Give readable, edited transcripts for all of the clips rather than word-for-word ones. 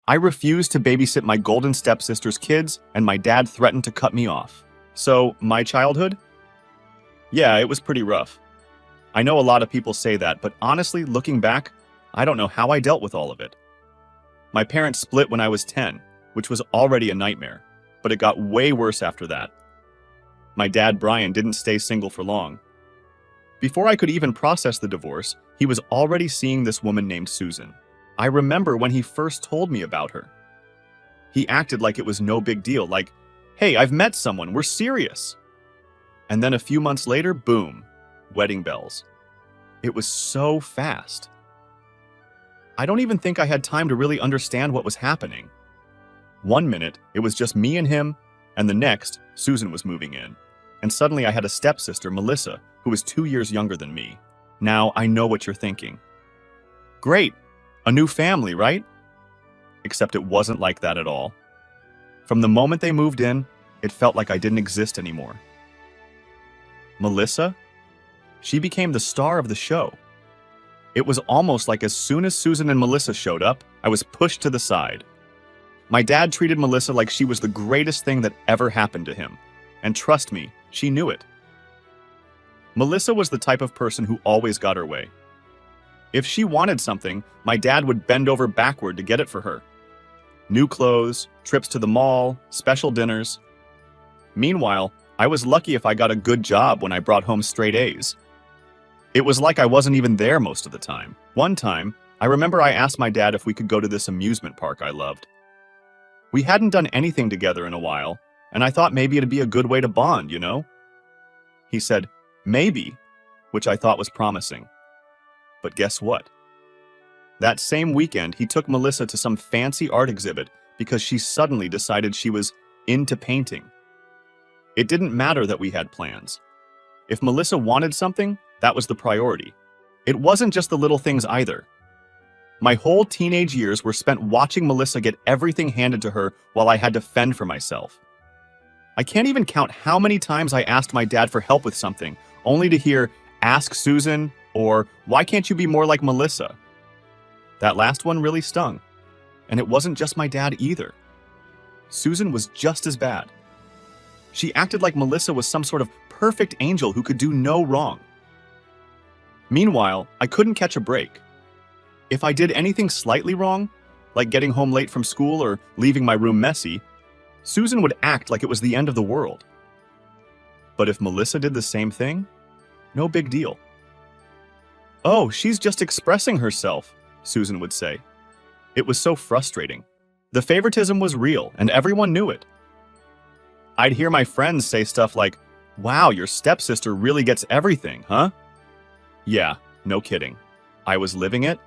I refused to babysit my golden stepsister's kids, and my dad threatened to cut me off. So, my childhood? Yeah, it was pretty rough. I know a lot of people say that, but honestly, looking back, I don't know how I dealt with all of it. My parents split when I was 10, which was already a nightmare, but it got way worse after that. My dad, Brian, didn't stay single for long. Before I could even process the divorce, he was already seeing this woman named Susan. I remember when he first told me about her. He acted like it was no big deal, like, hey, I've met someone, we're serious. And then a few months later, boom, wedding bells. It was so fast. I don't even think I had time to really understand what was happening. One minute, it was just me and him, and the next, Susan was moving in. And suddenly I had a stepsister, Melissa, who was 2 years younger than me. Now I know what you're thinking. Great, a new family, right? Except it wasn't like that at all. From the moment they moved in, it felt like I didn't exist anymore. Melissa? She became the star of the show. It was almost like as soon as Susan and Melissa showed up, I was pushed to the side. My dad treated Melissa like she was the greatest thing that ever happened to him. And trust me, she knew it. Melissa was the type of person who always got her way. If she wanted something, my dad would bend over backward to get it for her. New clothes, trips to the mall, special dinners. Meanwhile, I was lucky if I got a good job when I brought home straight A's. It was like I wasn't even there most of the time. One time, I remember I asked my dad if we could go to this amusement park I loved. We hadn't done anything together in a while, and I thought maybe it'd be a good way to bond, you know? He said, maybe, which I thought was promising. But guess what? That same weekend, he took Melissa to some fancy art exhibit because she suddenly decided she was into painting. It didn't matter that we had plans. If Melissa wanted something, that was the priority. It wasn't just the little things either. My whole teenage years were spent watching Melissa get everything handed to her while I had to fend for myself. I can't even count how many times I asked my dad for help with something, only to hear, ask Susan, or why can't you be more like Melissa? That last one really stung. And it wasn't just my dad either. Susan was just as bad. She acted like Melissa was some sort of perfect angel who could do no wrong. Meanwhile, I couldn't catch a break. If I did anything slightly wrong, like getting home late from school or leaving my room messy, Susan would act like it was the end of the world. But if Melissa did the same thing, no big deal. Oh, she's just expressing herself, Susan would say. It was so frustrating. The favoritism was real, and everyone knew it. I'd hear my friends say stuff like, wow, your stepsister really gets everything, huh? Yeah, no kidding. I was living it.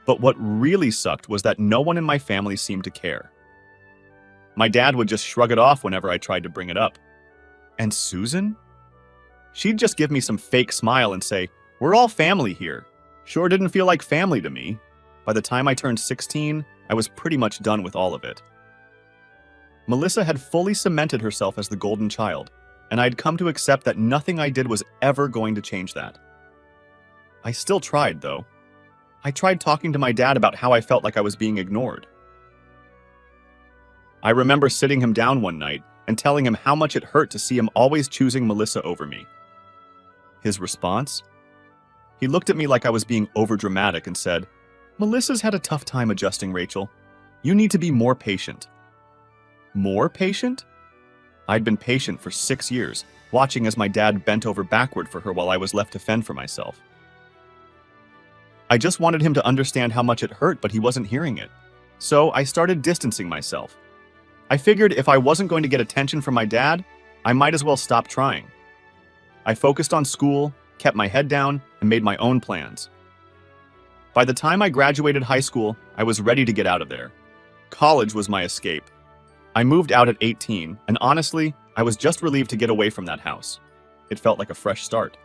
But what really sucked was that no one in my family seemed to care. My dad would just shrug it off whenever I tried to bring it up. And Susan? She'd just give me some fake smile and say, we're all family here. Sure didn't feel like family to me. By the time I turned 16, I was pretty much done with all of it. Melissa had fully cemented herself as the golden child, and I'd come to accept that nothing I did was ever going to change that. I still tried, though. I tried talking to my dad about how I felt like I was being ignored. I remember sitting him down one night and telling him how much it hurt to see him always choosing Melissa over me. His response? He looked at me like I was being overdramatic and said, Melissa's had a tough time adjusting, Rachel. You need to be more patient. More patient? I'd been patient for 6 years, watching as my dad bent over backward for her while I was left to fend for myself. I just wanted him to understand how much it hurt, but he wasn't hearing it. So I started distancing myself. I figured if I wasn't going to get attention from my dad, I might as well stop trying. I focused on school, kept my head down, and made my own plans. By the time I graduated high school, I was ready to get out of there. College was my escape. I moved out at 18, and honestly, I was just relieved to get away from that house. It felt like a fresh start.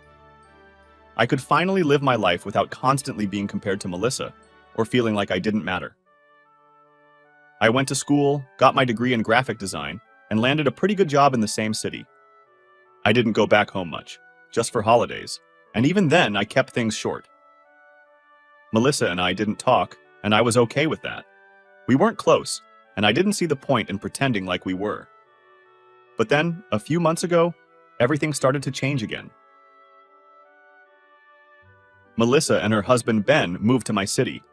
I could finally live my life without constantly being compared to Melissa, or feeling like I didn't matter. I went to school, got my degree in graphic design, and landed a pretty good job in the same city. I didn't go back home much, just for holidays, and even then I kept things short. Melissa and I didn't talk, and I was okay with that. We weren't close, and I didn't see the point in pretending like we were. But then, a few months ago, everything started to change again. Melissa and her husband Ben moved to my city.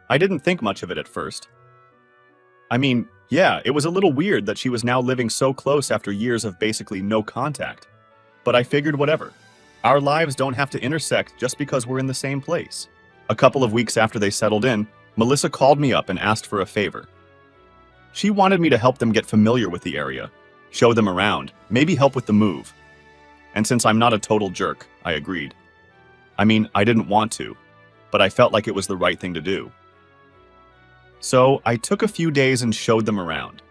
I didn't think much of it at first. I mean, yeah, it was a little weird that she was now living so close after years of basically no contact. But I figured whatever. Our lives don't have to intersect just because we're in the same place. A couple of weeks after they settled in, Melissa called me up and asked for a favor. She wanted me to help them get familiar with the area, show them around, maybe help with the move. And since I'm not a total jerk, I agreed. I mean, I didn't want to, but I felt like it was the right thing to do. So I took a few days and showed them around.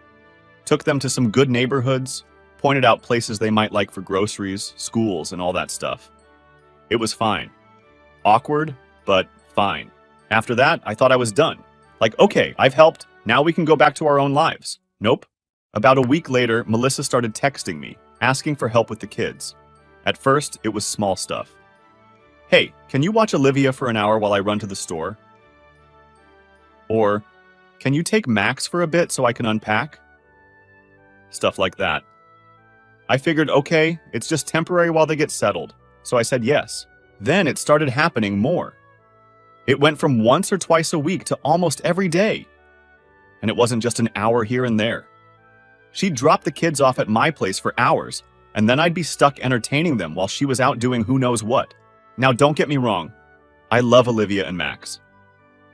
Took them to some good neighborhoods, pointed out places they might like for groceries, schools, and all that stuff. It was fine. Awkward, but fine. After that, I thought I was done. Like, okay, I've helped, now we can go back to our own lives. Nope. About a week later, Melissa started texting me, asking for help with the kids. At first, it was small stuff. Hey, can you watch Olivia for an hour while I run to the store? Or, can you take Max for a bit so I can unpack? Stuff like that. I figured, okay, it's just temporary while they get settled, so I said yes. Then it started happening more. It went from once or twice a week to almost every day. And it wasn't just an hour here and there. She'd drop the kids off at my place for hours, and then I'd be stuck entertaining them while she was out doing who knows what. Now, don't get me wrong. I love Olivia and Max.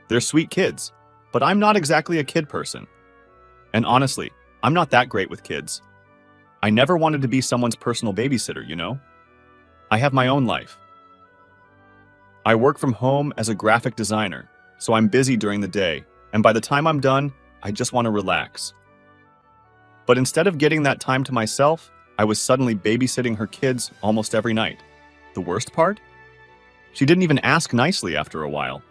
They're sweet kids, but I'm not exactly a kid person. And honestly, I'm not that great with kids. I never wanted to be someone's personal babysitter, you know? I have my own life. I work from home as a graphic designer, so I'm busy during the day, and by the time I'm done, I just want to relax. But instead of getting that time to myself, I was suddenly babysitting her kids almost every night. The worst part? She didn't even ask nicely after a while.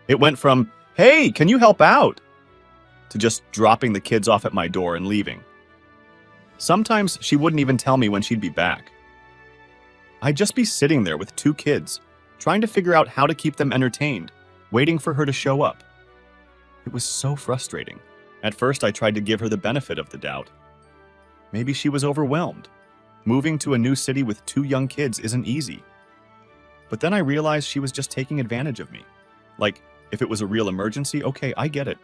It went from, "Hey, can you help out?" to just dropping the kids off at my door and leaving. Sometimes she wouldn't even tell me when she'd be back. I'd just be sitting there with two kids, trying to figure out how to keep them entertained, waiting for her to show up. It was so frustrating. At first, I tried to give her the benefit of the doubt. Maybe she was overwhelmed. Moving to a new city with two young kids isn't easy. But then I realized she was just taking advantage of me. Like, if it was a real emergency, okay, I get it.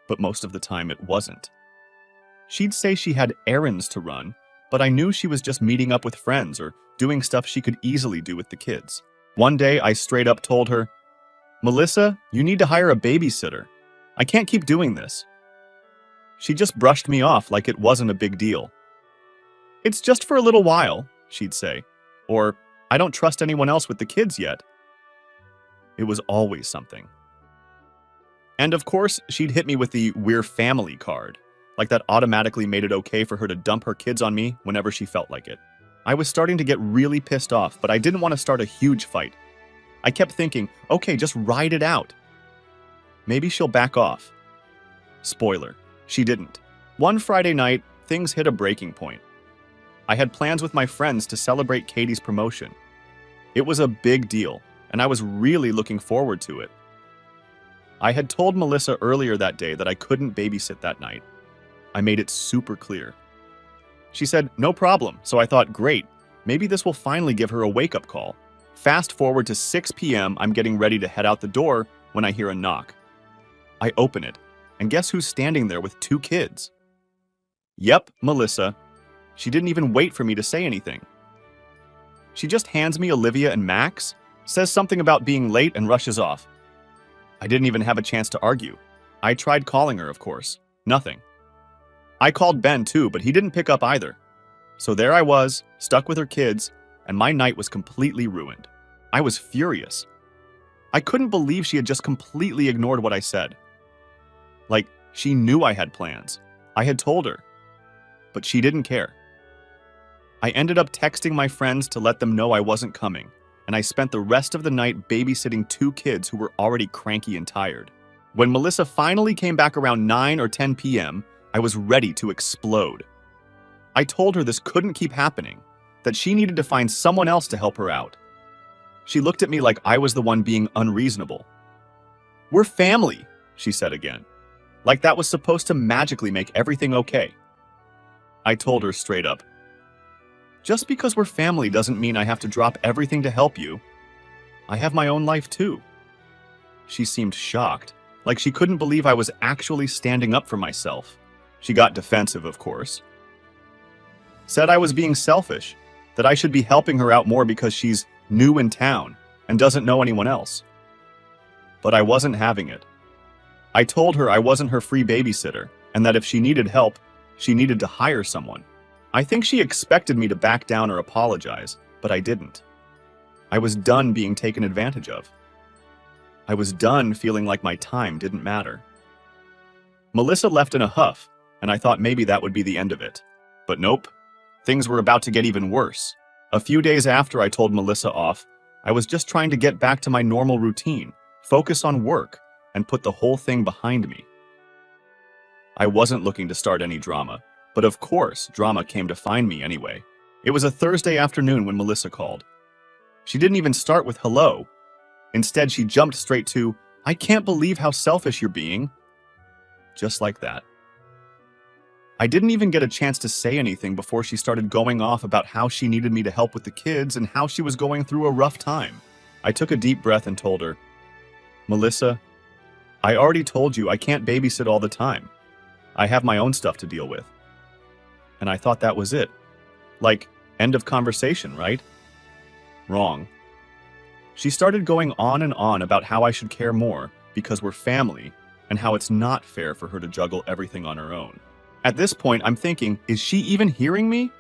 But most of the time, it wasn't. She'd say she had errands to run, but I knew she was just meeting up with friends or doing stuff she could easily do with the kids. One day, I straight up told her, "Melissa, you need to hire a babysitter. I can't keep doing this." She just brushed me off like it wasn't a big deal. "It's just for a little while," she'd say, or, "I don't trust anyone else with the kids yet." It was always something. And of course, she'd hit me with the "we're family" card, like that automatically made it okay for her to dump her kids on me whenever she felt like it. I was starting to get really pissed off, but I didn't want to start a huge fight. I kept thinking, okay, just ride it out. Maybe she'll back off. Spoiler, she didn't. One Friday night, things hit a breaking point. I had plans with my friends to celebrate Katie's promotion. It was a big deal, and I was really looking forward to it. I had told Melissa earlier that day that I couldn't babysit that night. I made it super clear. She said, no problem, so I thought, great, maybe this will finally give her a wake-up call. Fast forward to 6 p.m., I'm getting ready to head out the door when I hear a knock. I open it, and guess who's standing there with two kids? Yep, Melissa. She didn't even wait for me to say anything. She just hands me Olivia and Max, says something about being late, and rushes off. I didn't even have a chance to argue. I tried calling her, of course. Nothing. I called Ben too, but he didn't pick up either. So there I was, stuck with her kids, and my night was completely ruined. I was furious. I couldn't believe she had just completely ignored what I said. Like, she knew I had plans. I had told her. But she didn't care. I ended up texting my friends to let them know I wasn't coming, and I spent the rest of the night babysitting two kids who were already cranky and tired. When Melissa finally came back around 9 or 10 p.m., I was ready to explode. I told her this couldn't keep happening, that she needed to find someone else to help her out. She looked at me like I was the one being unreasonable. We're family, she said again. Like that was supposed to magically make everything okay. I told her straight up, just because we're family doesn't mean I have to drop everything to help you. I have my own life too. She seemed shocked, like she couldn't believe I was actually standing up for myself. She got defensive, of course. Said I was being selfish, that I should be helping her out more because she's new in town and doesn't know anyone else. But I wasn't having it. I told her I wasn't her free babysitter and that if she needed help, she needed to hire someone. I think she expected me to back down or apologize, but I didn't. I was done being taken advantage of. I was done feeling like my time didn't matter. Melissa left in a huff, and I thought maybe that would be the end of it. But nope. Things were about to get even worse. A few days after I told Melissa off, I was just trying to get back to my normal routine, focus on work, and put the whole thing behind me. I wasn't looking to start any drama, but of course, drama came to find me anyway. It was a Thursday afternoon when Melissa called. She didn't even start with hello. Instead, she jumped straight to, "I can't believe how selfish you're being." Just like that. I didn't even get a chance to say anything before she started going off about how she needed me to help with the kids and how she was going through a rough time. I took a deep breath and told her, "Melissa, I already told you I can't babysit all the time. I have my own stuff to deal with." And I thought that was it. Like, end of conversation, right? Wrong. She started going on and on about how I should care more because we're family and how it's not fair for her to juggle everything on her own. At this point, I'm thinking, is she even hearing me?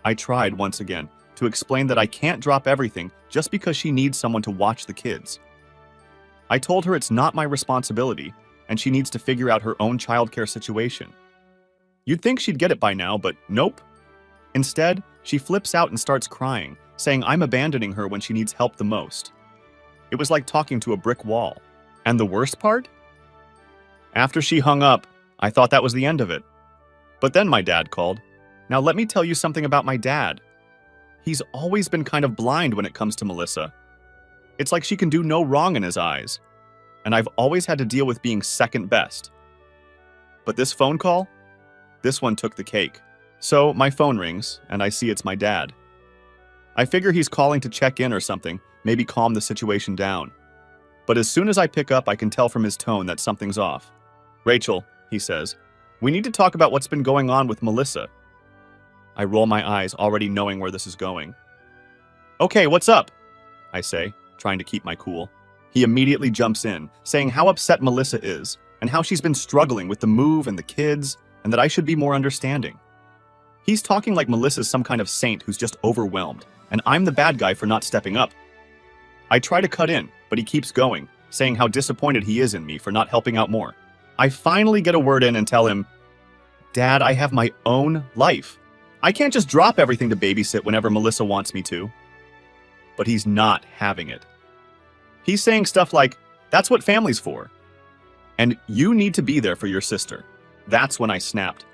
I tried once again to explain that I can't drop everything just because she needs someone to watch the kids. I told her it's not my responsibility and she needs to figure out her own childcare situation. You'd think she'd get it by now, but nope. Instead, she flips out and starts crying, saying I'm abandoning her when she needs help the most. It was like talking to a brick wall. And the worst part? After she hung up, I thought that was the end of it. But then my dad called. Now let me tell you something about my dad. He's always been kind of blind when it comes to Melissa. It's like she can do no wrong in his eyes. And I've always had to deal with being second best. But this phone call? This one took the cake. So my phone rings, and I see it's my dad. I figure he's calling to check in or something, maybe calm the situation down. But as soon as I pick up, I can tell from his tone that something's off. "Rachel," he says, "we need to talk about what's been going on with Melissa." I roll my eyes, already knowing where this is going. "Okay, what's up?" I say, trying to keep my cool. He immediately jumps in, saying how upset Melissa is, and how she's been struggling with the move and the kids, and that I should be more understanding. He's talking like Melissa's some kind of saint who's just overwhelmed, and I'm the bad guy for not stepping up. I try to cut in, but he keeps going, saying how disappointed he is in me for not helping out more. I finally get a word in and tell him, "Dad, I have my own life. I can't just drop everything to babysit whenever Melissa wants me to." But he's not having it. He's saying stuff like, "That's what family's for. And you need to be there for your sister." That's when I snapped.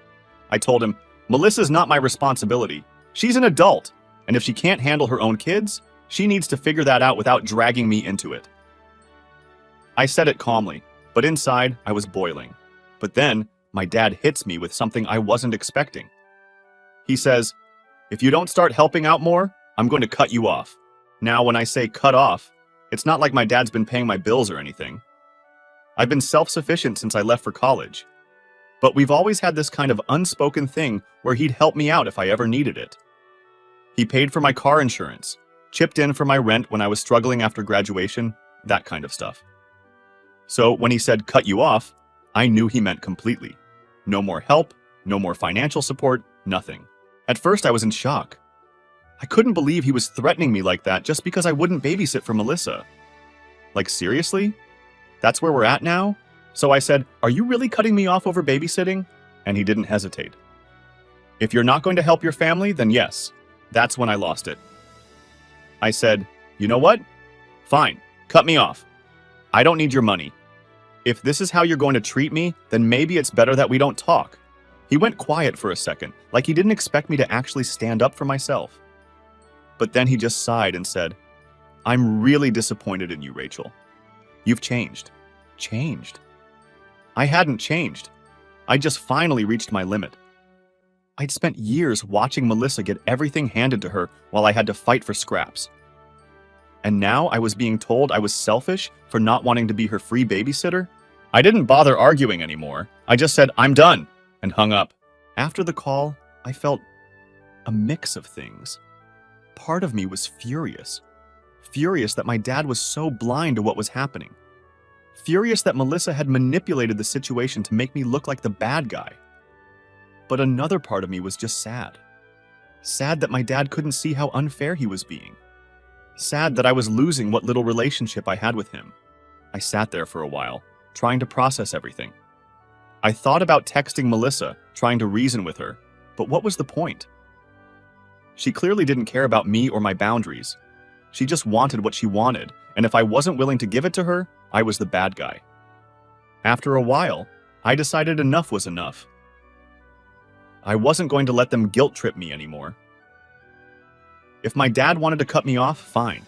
I told him, "Melissa's not my responsibility. She's an adult, and if she can't handle her own kids, she needs to figure that out without dragging me into it." I said it calmly, but inside I was boiling. But then my dad hits me with something I wasn't expecting. He says, "If you don't start helping out more, I'm going to cut you off." Now, when I say cut off, it's not like my dad's been paying my bills or anything. I've been self-sufficient since I left for college. But we've always had this kind of unspoken thing where he'd help me out if I ever needed it. He paid for my car insurance, chipped in for my rent when I was struggling after graduation, that kind of stuff. So when he said cut you off, I knew he meant completely. No more help, no more financial support, nothing. At first I was in shock. I couldn't believe he was threatening me like that just because I wouldn't babysit for Melissa. Like, seriously? That's where we're at now? So I said, "Are you really cutting me off over babysitting?" And he didn't hesitate. "If you're not going to help your family, then yes." That's when I lost it. I said, "You know what? Fine, cut me off. I don't need your money. If this is how you're going to treat me, then maybe it's better that we don't talk." He went quiet for a second, like he didn't expect me to actually stand up for myself. But then he just sighed and said, "I'm really disappointed in you, Rachel. You've changed. Changed." I hadn't changed. I just finally reached my limit. I'd spent years watching Melissa get everything handed to her while I had to fight for scraps. And now I was being told I was selfish for not wanting to be her free babysitter? I didn't bother arguing anymore. I just said, "I'm done," and hung up. After the call, I felt a mix of things. Part of me was furious. Furious that my dad was so blind to what was happening. Furious that Melissa had manipulated the situation to make me look like the bad guy. But another part of me was just sad. Sad that my dad couldn't see how unfair he was being. Sad that I was losing what little relationship I had with him. I sat there for a while, trying to process everything. I thought about texting Melissa, trying to reason with her, but what was the point? She clearly didn't care about me or my boundaries. She just wanted what she wanted, and if I wasn't willing to give it to her, I was the bad guy. After a while, I decided enough was enough. I wasn't going to let them guilt trip me anymore. If my dad wanted to cut me off, fine.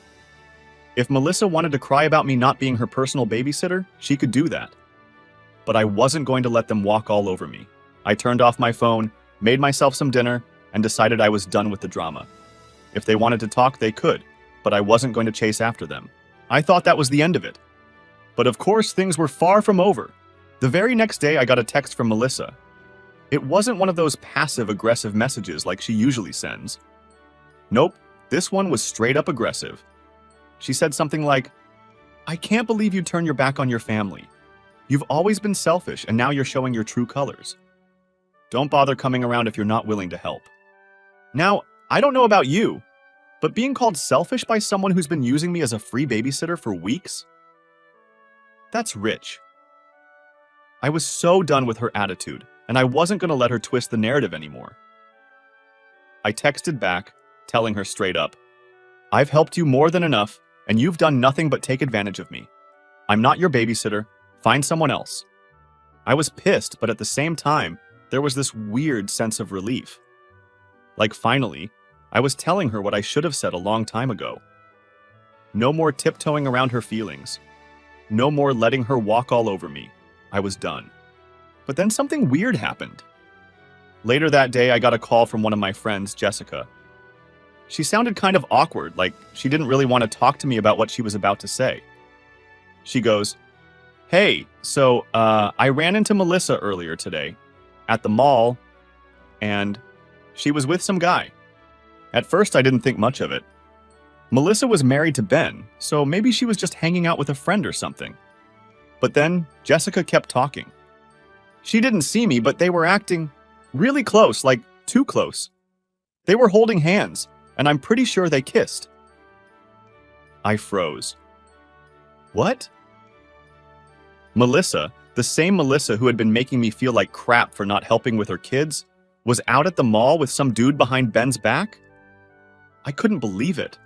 If Melissa wanted to cry about me not being her personal babysitter, she could do that. But I wasn't going to let them walk all over me. I turned off my phone, made myself some dinner, and decided I was done with the drama. If they wanted to talk, they could, but I wasn't going to chase after them. I thought that was the end of it. But of course, things were far from over. The very next day, I got a text from Melissa. It wasn't one of those passive-aggressive messages like she usually sends. Nope, this one was straight up aggressive. She said something like, "I can't believe you turn your back on your family. You've always been selfish, and now you're showing your true colors. Don't bother coming around if you're not willing to help." Now, I don't know about you, but being called selfish by someone who's been using me as a free babysitter for weeks? That's rich. I was so done with her attitude, and I wasn't going to let her twist the narrative anymore. I texted back, telling her straight up, "I've helped you more than enough, and you've done nothing but take advantage of me. I'm not your babysitter. Find someone else." I was pissed, but at the same time, there was this weird sense of relief. Like finally, I was telling her what I should have said a long time ago. No more tiptoeing around her feelings. No more letting her walk all over me. I was done. But then something weird happened. Later that day, I got a call from one of my friends, Jessica. She sounded kind of awkward, like she didn't really want to talk to me about what she was about to say. She goes, "Hey, so I ran into Melissa earlier today at the mall, and she was with some guy." At first, I didn't think much of it. Melissa was married to Ben, so maybe she was just hanging out with a friend or something. But then Jessica kept talking. She didn't see me, but they were acting really close, like too close. They were holding hands, and I'm pretty sure they kissed. I froze. What? Melissa, the same Melissa who had been making me feel like crap for not helping with her kids, was out at the mall with some dude behind Ben's back? I couldn't believe it.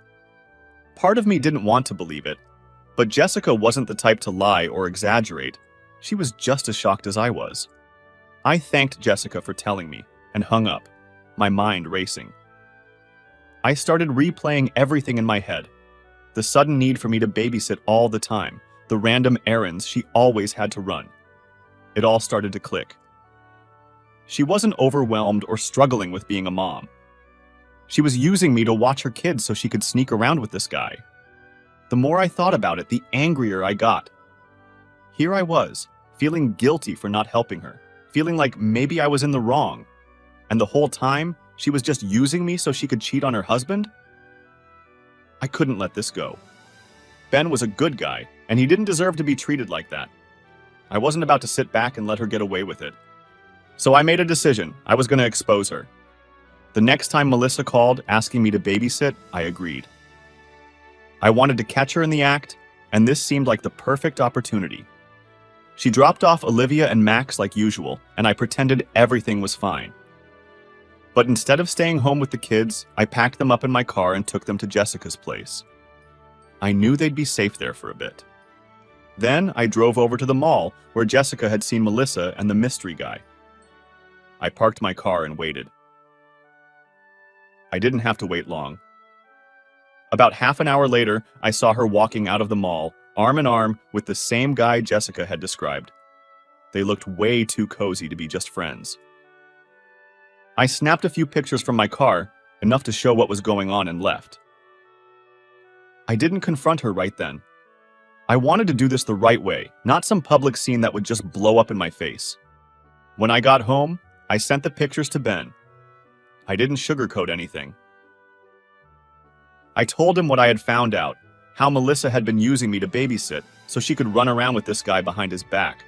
Part of me didn't want to believe it, but Jessica wasn't the type to lie or exaggerate. She was just as shocked as I was. I thanked Jessica for telling me and hung up, my mind racing. I started replaying everything in my head. The sudden need for me to babysit all the time, the random errands she always had to run. It all started to click. She wasn't overwhelmed or struggling with being a mom. She was using me to watch her kids so she could sneak around with this guy. The more I thought about it, the angrier I got. Here I was, feeling guilty for not helping her, feeling like maybe I was in the wrong. And the whole time, she was just using me so she could cheat on her husband? I couldn't let this go. Ben was a good guy, and he didn't deserve to be treated like that. I wasn't about to sit back and let her get away with it. So I made a decision. I was going to expose her. The next time Melissa called asking me to babysit, I agreed. I wanted to catch her in the act, and this seemed like the perfect opportunity. She dropped off Olivia and Max like usual, and I pretended everything was fine. But instead of staying home with the kids, I packed them up in my car and took them to Jessica's place. I knew they'd be safe there for a bit. Then I drove over to the mall where Jessica had seen Melissa and the mystery guy. I parked my car and waited. I didn't have to wait long. About half an hour later, I saw her walking out of the mall, arm in arm with the same guy Jessica had described. They looked way too cozy to be just friends. I snapped a few pictures from my car, enough to show what was going on, and left. I didn't confront her right then. I wanted to do this the right way, not some public scene that would just blow up in my face. When I got home, I sent the pictures to Ben. I didn't sugarcoat anything. I told him what I had found out, how Melissa had been using me to babysit so she could run around with this guy behind his back.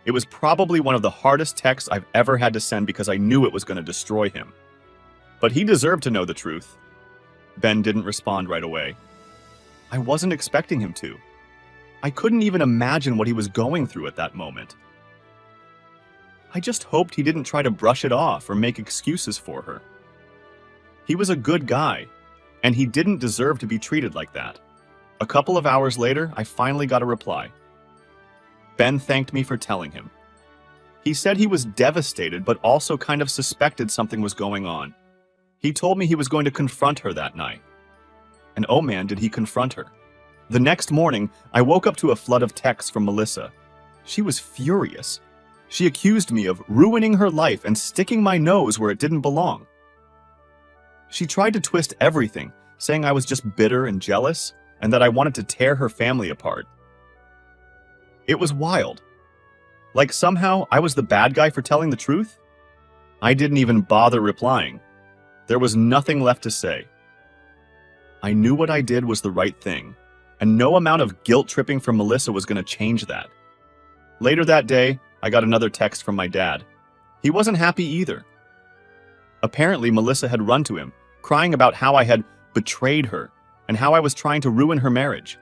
It was probably one of the hardest texts I've ever had to send because I knew it was going to destroy him. But he deserved to know the truth. Ben didn't respond right away. I wasn't expecting him to. I couldn't even imagine what he was going through at that moment. I just hoped he didn't try to brush it off or make excuses for her. He was a good guy, and he didn't deserve to be treated like that. A couple of hours later, I finally got a reply. Ben thanked me for telling him. He said he was devastated, but also kind of suspected something was going on. He told me he was going to confront her that night. And oh man, did he confront her. The next morning, I woke up to a flood of texts from Melissa. She was furious. She accused me of ruining her life and sticking my nose where it didn't belong. She tried to twist everything, saying I was just bitter and jealous, and that I wanted to tear her family apart. It was wild. Like somehow I was the bad guy for telling the truth? I didn't even bother replying. There was nothing left to say. I knew what I did was the right thing, and no amount of guilt-tripping from Melissa was going to change that. Later that day, I got another text from my dad. He wasn't happy either. Apparently, Melissa had run to him, crying about how I had betrayed her and how I was trying to ruin her marriage.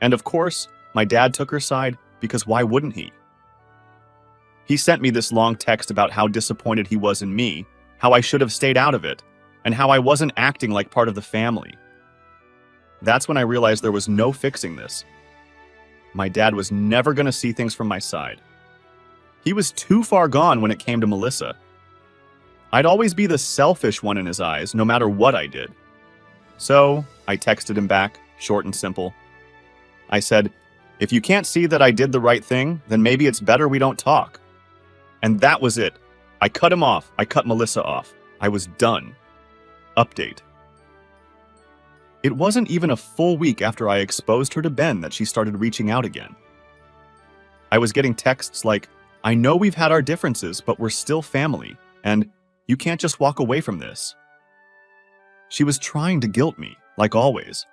And of course, my dad took her side because why wouldn't he? He sent me this long text about how disappointed he was in me, how I should have stayed out of it, and how I wasn't acting like part of the family. That's when I realized there was no fixing this. My dad was never going to see things from my side. He was too far gone when it came to Melissa. I'd always be the selfish one in his eyes, no matter what I did. So, I texted him back, short and simple. I said, if you can't see that I did the right thing, then maybe it's better we don't talk. And that was it. I cut him off. I cut Melissa off. I was done. Update. It wasn't even a full week after I exposed her to Ben that she started reaching out again. I was getting texts like, I know we've had our differences, but we're still family, and you can't just walk away from this. She was trying to guilt me, like always.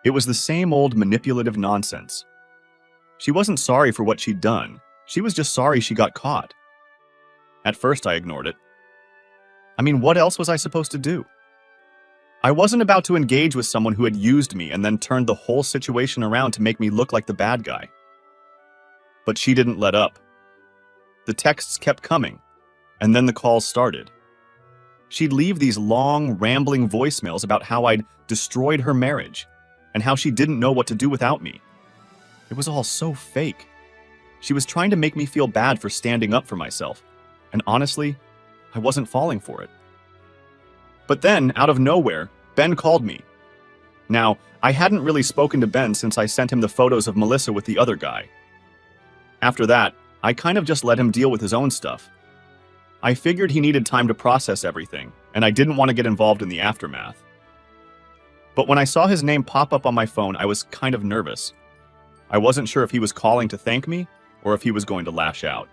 It was the same old manipulative nonsense. She wasn't sorry for what she'd done. She was just sorry she got caught. At first, I ignored it. I mean, what else was I supposed to do? I wasn't about to engage with someone who had used me and then turned the whole situation around to make me look like the bad guy. But she didn't let up. The texts kept coming, and then the calls started. She'd leave these long, rambling voicemails about how I'd destroyed her marriage and how she didn't know what to do without me. It was all so fake. She was trying to make me feel bad for standing up for myself, and honestly, I wasn't falling for it. But then, out of nowhere, Ben called me. Now, I hadn't really spoken to Ben since I sent him the photos of Melissa with the other guy. After that, I kind of just let him deal with his own stuff. I figured he needed time to process everything, and I didn't want to get involved in the aftermath. But when I saw his name pop up on my phone, I was kind of nervous. I wasn't sure if he was calling to thank me, or if he was going to lash out.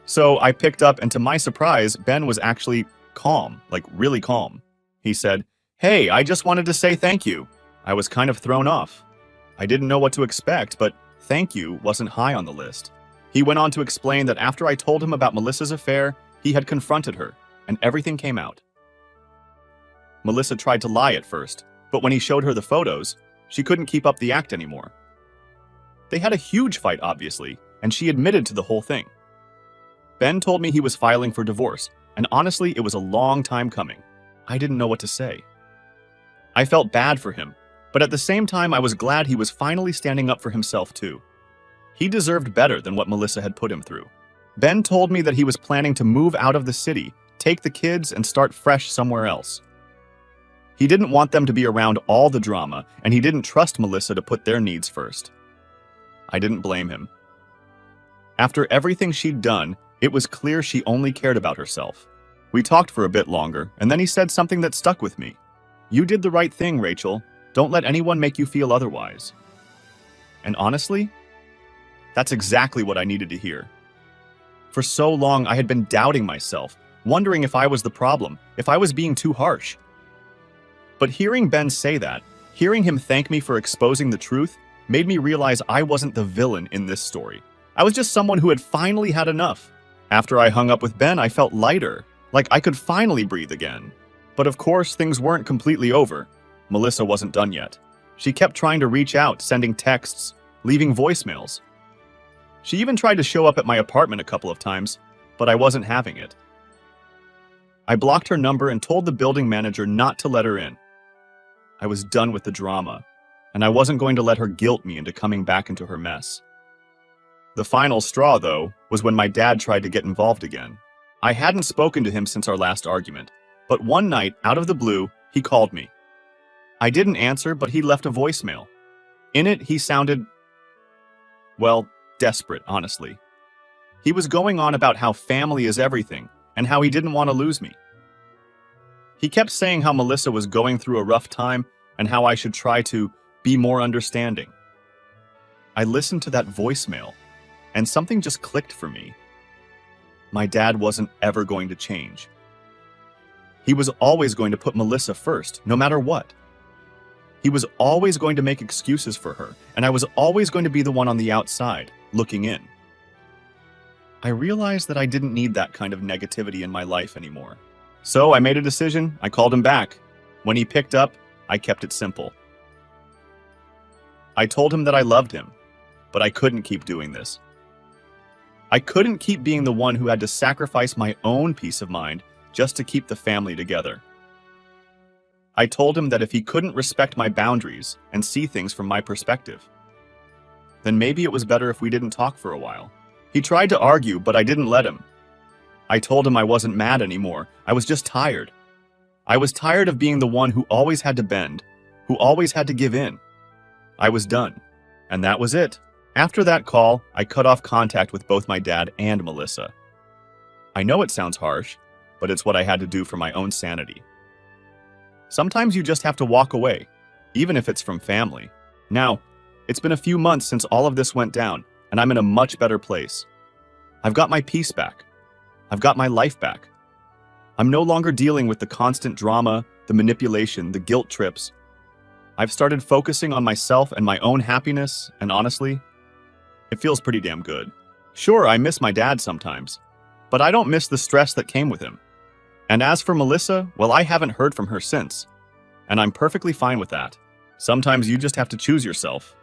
So I picked up, and to my surprise, Ben was actually calm, like really calm. He said, "Hey, I just wanted to say thank you." I was kind of thrown off. I didn't know what to expect, but thank you wasn't high on the list. He went on to explain that after I told him about Melissa's affair, he had confronted her, and everything came out. Melissa tried to lie at first, but when he showed her the photos, she couldn't keep up the act anymore. They had a huge fight, obviously, and she admitted to the whole thing. Ben told me he was filing for divorce, and honestly, it was a long time coming. I didn't know what to say. I felt bad for him, but at the same time, I was glad he was finally standing up for himself too. He deserved better than what Melissa had put him through. Ben told me that he was planning to move out of the city, take the kids, and start fresh somewhere else. He didn't want them to be around all the drama, and he didn't trust Melissa to put their needs first. I didn't blame him. After everything she'd done, it was clear she only cared about herself. We talked for a bit longer, and then he said something that stuck with me. "You did the right thing, Rachel. Don't let anyone make you feel otherwise." And honestly, that's exactly what I needed to hear. For so long, I had been doubting myself, wondering if I was the problem, if I was being too harsh. But hearing Ben say that, hearing him thank me for exposing the truth, made me realize I wasn't the villain in this story. I was just someone who had finally had enough. After I hung up with Ben, I felt lighter, like I could finally breathe again. But of course, things weren't completely over. Melissa wasn't done yet. She kept trying to reach out, sending texts, leaving voicemails. She even tried to show up at my apartment a couple of times, but I wasn't having it. I blocked her number and told the building manager not to let her in. I was done with the drama, and I wasn't going to let her guilt me into coming back into her mess. The final straw, though, was when my dad tried to get involved again. I hadn't spoken to him since our last argument, but one night, out of the blue, he called me. I didn't answer, but he left a voicemail. In it, he sounded, well, desperate, honestly. He was going on about how family is everything, and how he didn't want to lose me. He kept saying how Melissa was going through a rough time, and how I should try to be more understanding. I listened to that voicemail, and something just clicked for me. My dad wasn't ever going to change. He was always going to put Melissa first, no matter what. He was always going to make excuses for her, and I was always going to be the one on the outside, looking in. I realized that I didn't need that kind of negativity in my life anymore. So I made a decision. I called him back. When he picked up, I kept it simple. I told him that I loved him, but I couldn't keep doing this. I couldn't keep being the one who had to sacrifice my own peace of mind just to keep the family together. I told him that if he couldn't respect my boundaries and see things from my perspective, then maybe it was better if we didn't talk for a while. He tried to argue, but I didn't let him. I told him I wasn't mad anymore. I was just tired. I was tired of being the one who always had to bend, who always had to give in. I was done. And that was it. After that call, I cut off contact with both my dad and Melissa. I know it sounds harsh, but it's what I had to do for my own sanity. Sometimes you just have to walk away, even if it's from family. Now, it's been a few months since all of this went down, and I'm in a much better place. I've got my peace back. I've got my life back. I'm no longer dealing with the constant drama, the manipulation, the guilt trips. I've started focusing on myself and my own happiness, and honestly, it feels pretty damn good. Sure, I miss my dad sometimes, but I don't miss the stress that came with him. And as for Melissa, well, I haven't heard from her since, and I'm perfectly fine with that. Sometimes you just have to choose yourself.